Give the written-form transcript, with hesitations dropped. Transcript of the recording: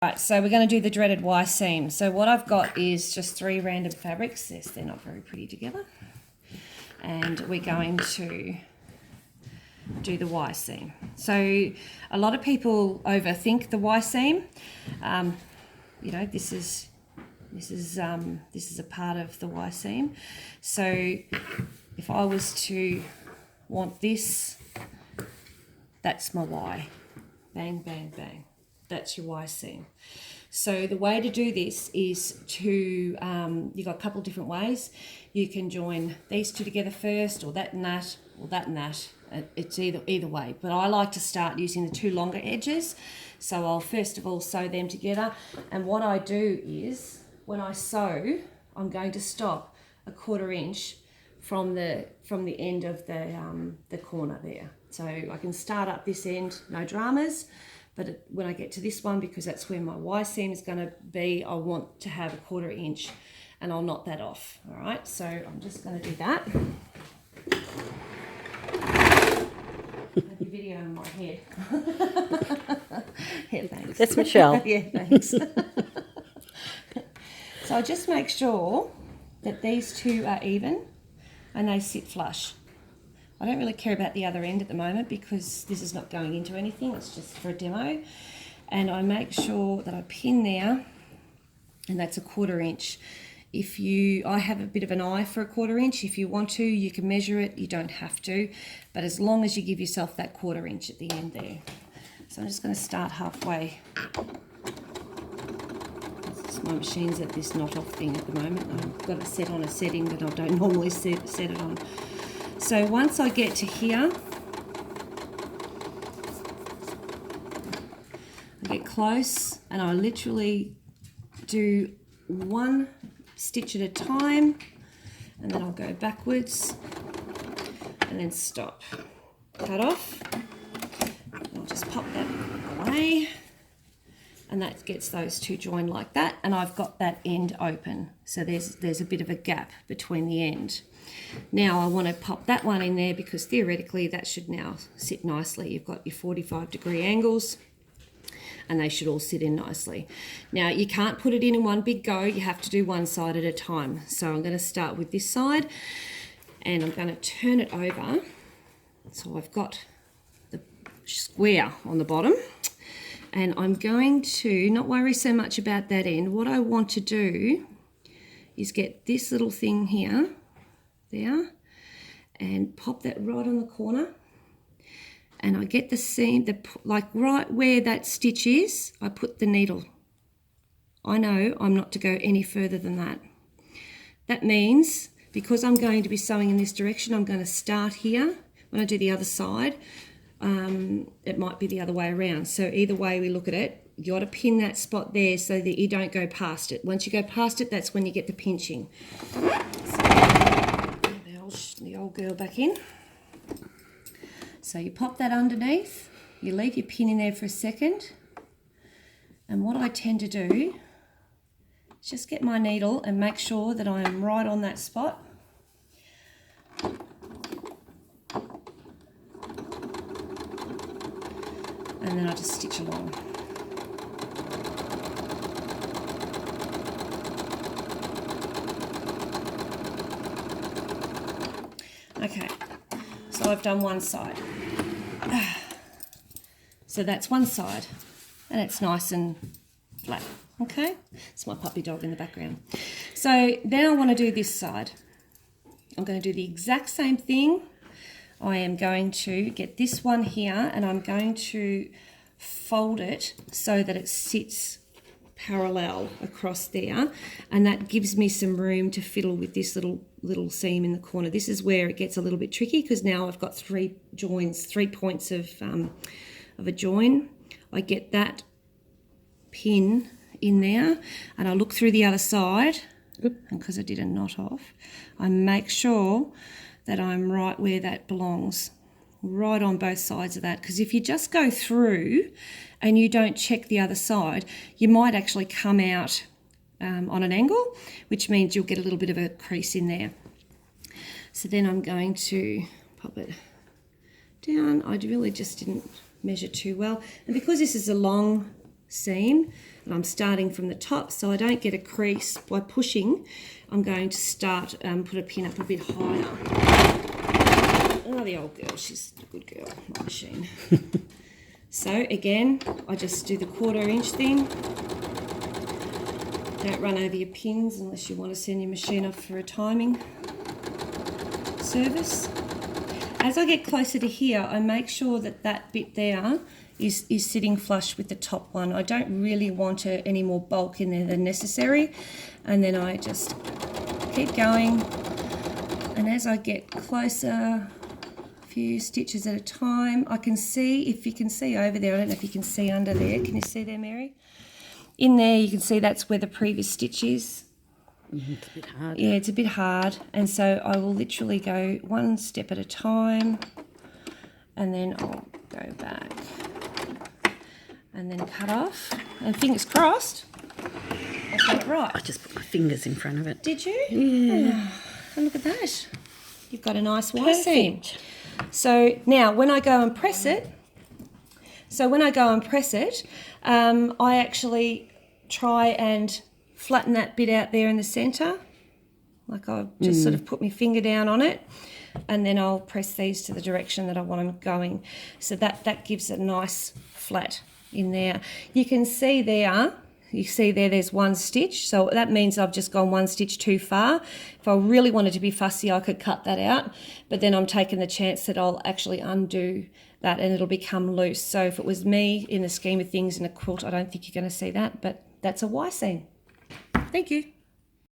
Right, so we're going to do the dreaded Y seam. So what I've got is just 3 random fabrics. Yes, they're not very pretty together. And we're going to do the Y seam. So a lot of people overthink the Y seam. You know, this is a part of the Y seam. So if I was to want this, that's my Y. Bang, bang, bang. That's your Y seam. So the way to do this is to, you've got a couple of different ways. You can join these two together first, or that and that, or that and that. It's either way. But I like to start using the 2 longer edges. So I'll first of all sew them together. And what I do is, when I sew, I'm going to stop a 1/4 inch from the end of the corner there. So I can start up this end, no dramas. But when I get to this one, because that's where my Y seam is going to be, I want to have a 1/4 inch, and I'll knot that off. All right, so I'm just going to do that. I have your video in my head. Yeah, thanks. That's Michelle. Yeah, thanks. So I just make sure that these two are even and they sit flush. I don't really care about the other end at the moment because this is not going into anything, it's just for a demo. And I make sure that I pin there, and that's a 1/4 inch. I have a bit of an eye for a 1/4 inch. If you want to, you can measure it, you don't have to. But as long as you give yourself that 1/4 inch at the end there. So I'm just going to start halfway. My machine's at this knot off thing at the moment. I've got it set on a setting that I don't normally set it on. So once I get to here, I get close and I literally do 1 stitch at a time, and then I'll go backwards and then stop. Cut off. I'll just pop that away. And that gets those 2 joined like that, and I've got that end open. So there's a bit of a gap between the end. Now I want to pop that one in there because theoretically that should now sit nicely. You've got your 45-degree angles and they should all sit in nicely. Now you can't put it in one big go, you have to do one side at a time. So I'm going to start with this side and I'm going to turn it over. So I've got the square on the bottom. And I'm going to not worry so much about that end. What I want to do is get this little thing here, there, and pop that right on the corner. And I get the seam, like right where that stitch is, I put the needle. I know I'm not to go any further than that. That means, because I'm going to be sewing in this direction, I'm going to start here. When I do the other side, it might be the other way around. So either way we look at it, you got to pin that spot there so that you don't go past it. Once you go past it, that's when you get the pinching. So the old girl back in. So you pop that underneath, you leave your pin in there for a second, and what I tend to do is just get my needle and make sure that I am right on that spot. And then I just stitch along. Okay, so I've done one side. So that's one side, and it's nice and flat, okay? It's my puppy dog in the background. So then I want to do this side. I'm going to do the exact same thing. I am going to get this one here and I'm going to fold it so that it sits parallel across there, and that gives me some room to fiddle with this little seam in the corner. This is where it gets a little bit tricky because now I've got 3 joins, 3 points of a join. I get that pin in there and I look through the other side, and because I did a knot off, I make sure that I'm right where that belongs, right on both sides of that. Because if you just go through and you don't check the other side, you might actually come out on an angle, which means you'll get a little bit of a crease in there. So then I'm going to pop it down. I really just didn't measure too well. And because this is a long seam, And I'm starting from the top so I don't get a crease by pushing. I'm going to start, put a pin up a bit higher. Oh, the old girl, she's a good girl, my machine. So again, I just do the 1/4 inch thing. Don't run over your pins unless you want to send your machine off for a timing service. As I get closer to here, I make sure that that bit there is sitting flush with the top one. I don't really want any more bulk in there than necessary. And then I just keep going. And as I get closer, a few stitches at a time, I can see, if you can see over there, I don't know if you can see under there. Can you see there, Mary? In there, you can see that's where the previous stitch is. It's a bit hard. Yeah, it's a bit hard. And so I will literally go one step at a time, and then I'll go back and then cut off. And fingers crossed, I got it right. I just put my fingers in front of it. Did you? Yeah. Oh, look at that. You've got a nice Y seam. So now when I go and press it, I actually try and flatten that bit out there in the centre. Like I've just sort of put my finger down on it, and then I'll press these to the direction that I want them going. So that gives a nice flat in there. You can see there, there's one stitch. So that means I've just gone one stitch too far. If I really wanted to be fussy, I could cut that out. But then I'm taking the chance that I'll actually undo that and it'll become loose. So if it was me in the scheme of things in a quilt, I don't think you're going to see that, but that's a Y seam. Thank you.